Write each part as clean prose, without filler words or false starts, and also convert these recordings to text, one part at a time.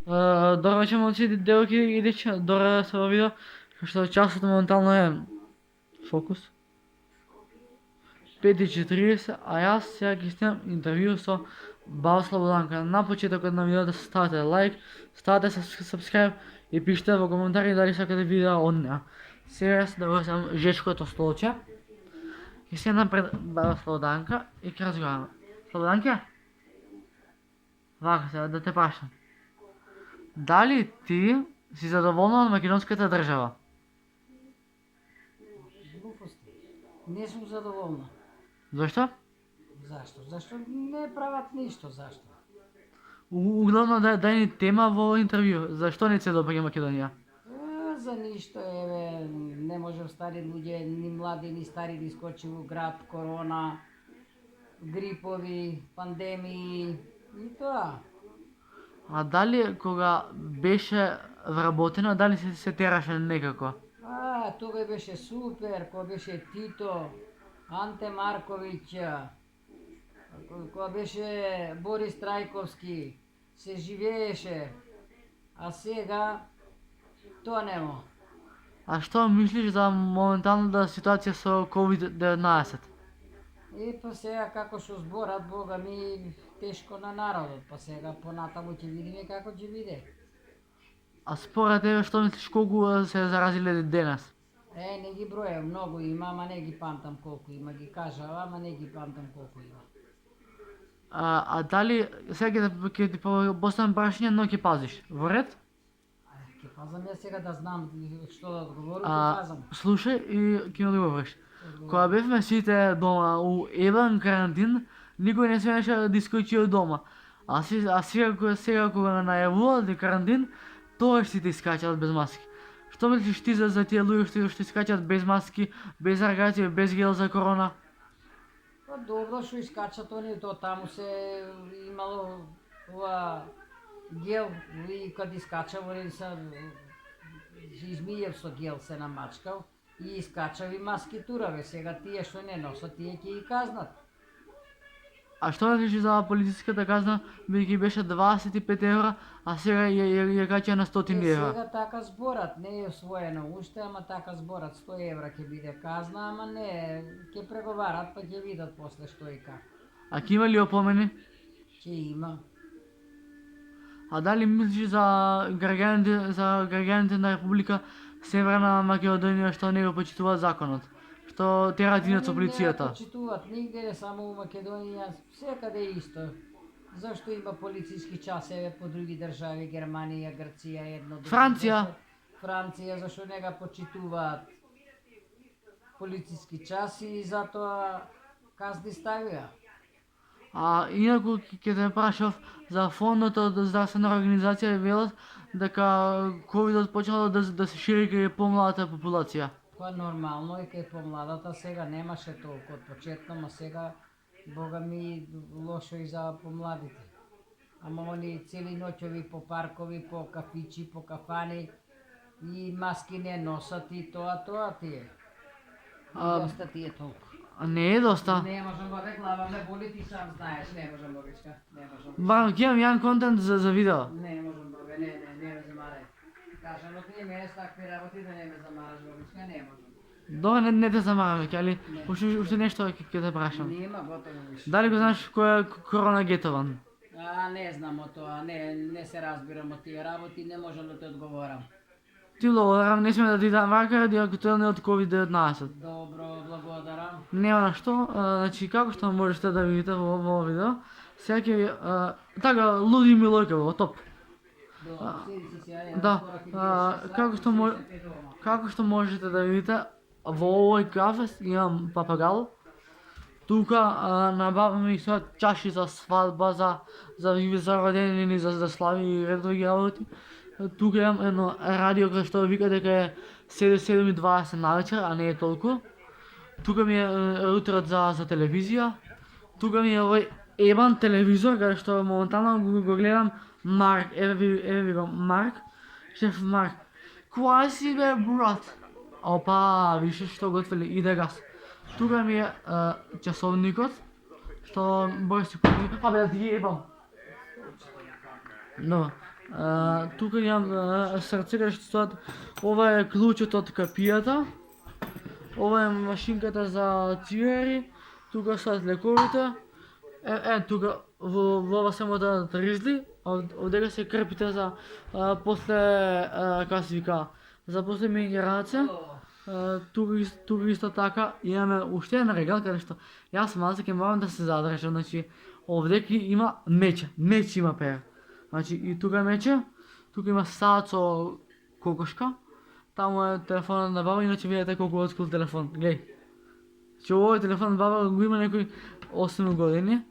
Добро вечер, момци, девойки и дечица. Добре се во видео, што часот моментално е фокус 5:40, а јас сега ќе снимам интервју со Баба Слободанка. На почетокот на видеото ставате лайк, ставате subscribe и пишете во коментари дали сакате видео од неа. Сега јас да го сам жешкото столче. Ќе се напред Баба Слободанка и ќе разговараме. Слободанке? Вака сега да те прашам. Дали ти си задоволна од македонската држава? Глупости. Не сум задоволна. Зашто? Зашто? Зашто не прават ништо, зашто? Углавно дај ни тема во интервју. Зашто не се допаѓа Македонија? За ништо, еве, не можев стари луѓе, ни млади, ни стари да искочи во град, корона, грипови, пандемии и тоа. А дали кога беше вработено, дали се тераше некако? Тога беше супер, кога беше Тито, Анте Марковиќ, кога беше Борис Трајковски, се живееше, а сега тоа нема. А што мислиш за моменталната ситуација со COVID-19? Па сега како што зборат, Бога ми, тешко на народот, па сега понатаму ќе видиме како ќе биде. А според тебе што мислиш колку се заразиле денес? Не ги броја, многу има, ама не ги памтам колку има, ги кажа, ама не ги памтам колку има. А дали, сега ќе ти поставам прашање, но ќе пазиш, во ред? Ќе пазам ја сега да знам што да одговорам, ќе пазам. Слушај и ќе ми одговориш. Кога бевме сите дома у еден карантин, никој не смееше да искочи од дома. А сега кога најавуваат карантин, тогаш сите искачаат без маски. Што мислиш ти за тие луѓе што искачаат без маски, без рагаци, без гел за корона? Па добро што искачат они, то таму се имало ова гел и кад искачав, они се измијав со гел се намачкав и искачав и маски тураве. Сега тие што не носат, тие ќе ги казнат. А што мислиш за полициската казна, бидејќи беше 25 евра, а сега ја кача на 100 евра? Сега така зборат, не е освоено уште, ама така зборат, 100 евра ќе биде казна, ама не, ќе преговарат, па ќе видат после што и како. А ќе има ли опомени? Ќе има. А дали мислиш за граѓаните на Република Северна Македонија што не го почитуваат законот? Што тераат инат со полицијата? Не почитуваат нигде, само у Македонија, секаде исто. Зашто има полициски часеве по други држави, Германија, Грција, едно друго. Франција? Франција, зашто не га почитуваат полициски часи и затоа казни ставија. А инаку ќе те прашав за фондот од здравствена организација велат дека ковидот почнал да се шири кај помладата популација. Тоа нормално е кај помладата, сега немаше толку од почетно, а сега Бога ми лошо и за помладите. Ама они цели ноќови по паркови, по кафичи, по кафани и маски не носат и тоа тие. Доста ти е толку. Не е доста. Не можам бабе, глава ме боли, ти сам знаеш, не можам бабичка, не можам. Ќе имам јан контент за видео. Не можам бабе, не ме замарај. Кажам, ти мене с такви работи да не ме замараш бабичка, не можам. Добре, не те замарам веќе, али уште нешто ќе те прашам. Нема, готово више. Дали го знаеш кој е Корона Гетован? Не знам од тоа, не се разбирам од тие работи, не можам да те одговорам. Ти благодарам, не сме да ти дам рака ради актуелни од COVID-19. Добро, благодарам. Нема на што, значи како што можете да видите во видео, сега ќе ви така луди Милојкево, топ. Да, како што можете да видите во овој кафе имам папагал. Тука набаваме и со чаши за свадба, за роденини, за слави и ред други работи. Тука имам едно радио кај што вика дека е 7:20 навечер, а не е толку. Тука ми е рутерот за телевизија. Тука ми е овој ебан телевизор кај што моментално го гледам Марк, еве ви го Марк, шеф Марк. Која си бе брат? Опа, више што готвили, иде газ. Тука ми е часовникот, што Борис си купи. Абе да ти ги ебам. Но, Тука имам срцека што стоат. Ова е клучот од капијата. Ова е машинката за цигари. Тука стоат лековите. Тука во ова се може да ризли. Овдека се крпите за после како се вика, за после меѓа раце. Тука исто така имаме уште една регал каде што јас малце ќе морам да се задржам, значи овдека има мече, има пера. Значи и тука мече, тука има саат со кокошка, таму е телефонот на баба, иначе видите колку олдскул телефон, глеј. Че овој телефон на баба го има некој 8 години.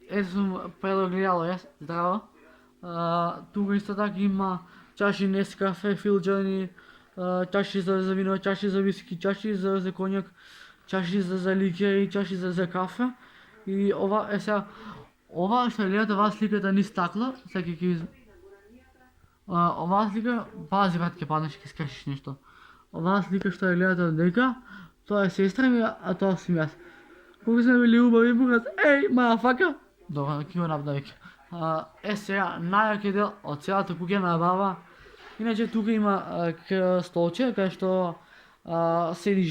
Ето сум предогледало јас, здраво. Тука исто така има чаши Нескафе, филџани, чаши за вино, чаши за виски, чаши за конјак, чаши за ликери, чаши за кафе. И ова е сега, ова што гледате оваа сликата низ стакло, сега ќе оваа слика, пази брат ќе паднеш ќе скршиш нешто. Оваа слика што ја гледате одека, тоа е сестра ми, а тоа сум јас. Колку сме били убави брат, еј, мафака. Добро, ќе го направам веќе. Сега, најаки дел од целата куќа на баба. Иначе тука има столче, кај што седи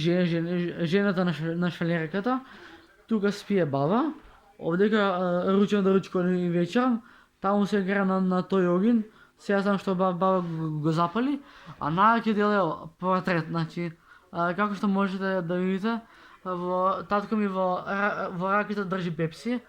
жената на швалерката. Тука спие баба. Овдека ручен да ручко и вечер. Таму се гра на тој огин. Сега знам што баба го запали. А најаки дел е портрет, значи, како што можете да видите, татко ми во раките држи пепси.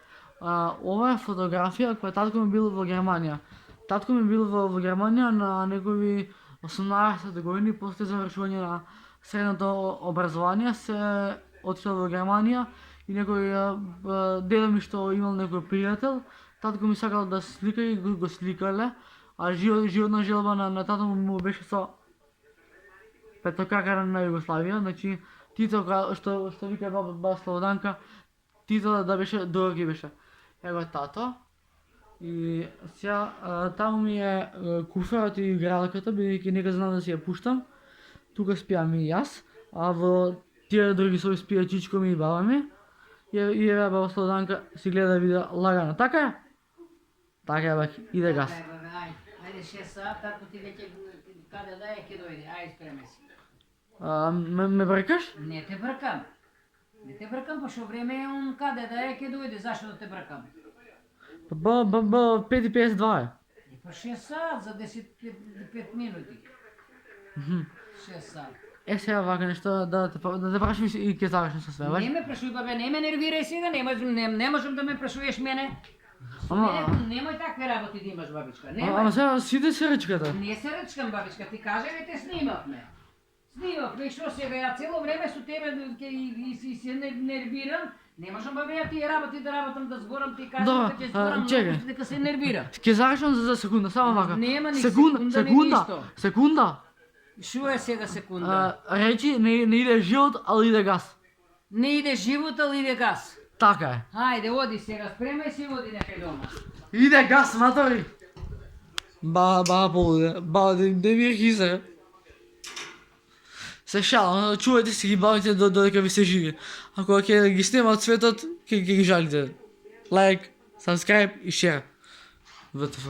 Ова е фотографија која татко ми бил во Германија. Татко ми бил во Германија на негови 18 години, после завршување на средното образование, се отишел во Германија и некој дедо ми што имал некој пријател, татко ми сакал да слика и го сликале, а животна желба на тато му беше со петокакара на Југославија, значи Тито што вика баба Слободанка, Тито да беше други беше. Ево тато. И сега таму ми е куферот и игралката, бидејќи нека знам да си ја пуштам. Тука спијам и јас, а во тие други соби спија чичко ми и баба ми. И еве баба Слободанка си гледа видео лагано. Така е? Така е баки, иде газ. Ајде 6 сат, тако ти веќе каде да е ќе дојде, ајде спреме си. Ме бркаш? Не те бркам. Не те бркам, па шо време е он каде да е ќе дојде, зашто да те бркам? 5:52 е. Па 6 сат за 10-5 минути. 6 сат. Сега вака нешто да те прашам и ќе загаш со све, Не ме прашуј бабе, не ме нервирај сега, не можам да ме прашуваш мене. Немој такви работи да имаш, бабичка. Ама сега сиде се речката. Не се речкам, бабичка, ти кажа ли те снимавме? Снимавме, што сега, ја цело време со тебе и се нервирам. Не можам бабе ја тие работи да работам, да зборам, ти кажам дека ќе зборам, чекај. дека се нервира. Ќе загашам за секунда, само вака. Нема ни секунда, ни ништо. Секунда. Шо е сега секунда? Речи, не иде живот, али иде газ. Не иде живот, али иде газ. Така е. Хајде, оди сега, спремај се и оди некај дома. Иде газ, матори. Полуде, да ми е хиза. Се шалам, чувајте си ги бавите додека ви се живи. Ако ќе ги снима од светот, ќе ги жалите. Лайк, subscribe и share. ВТФ.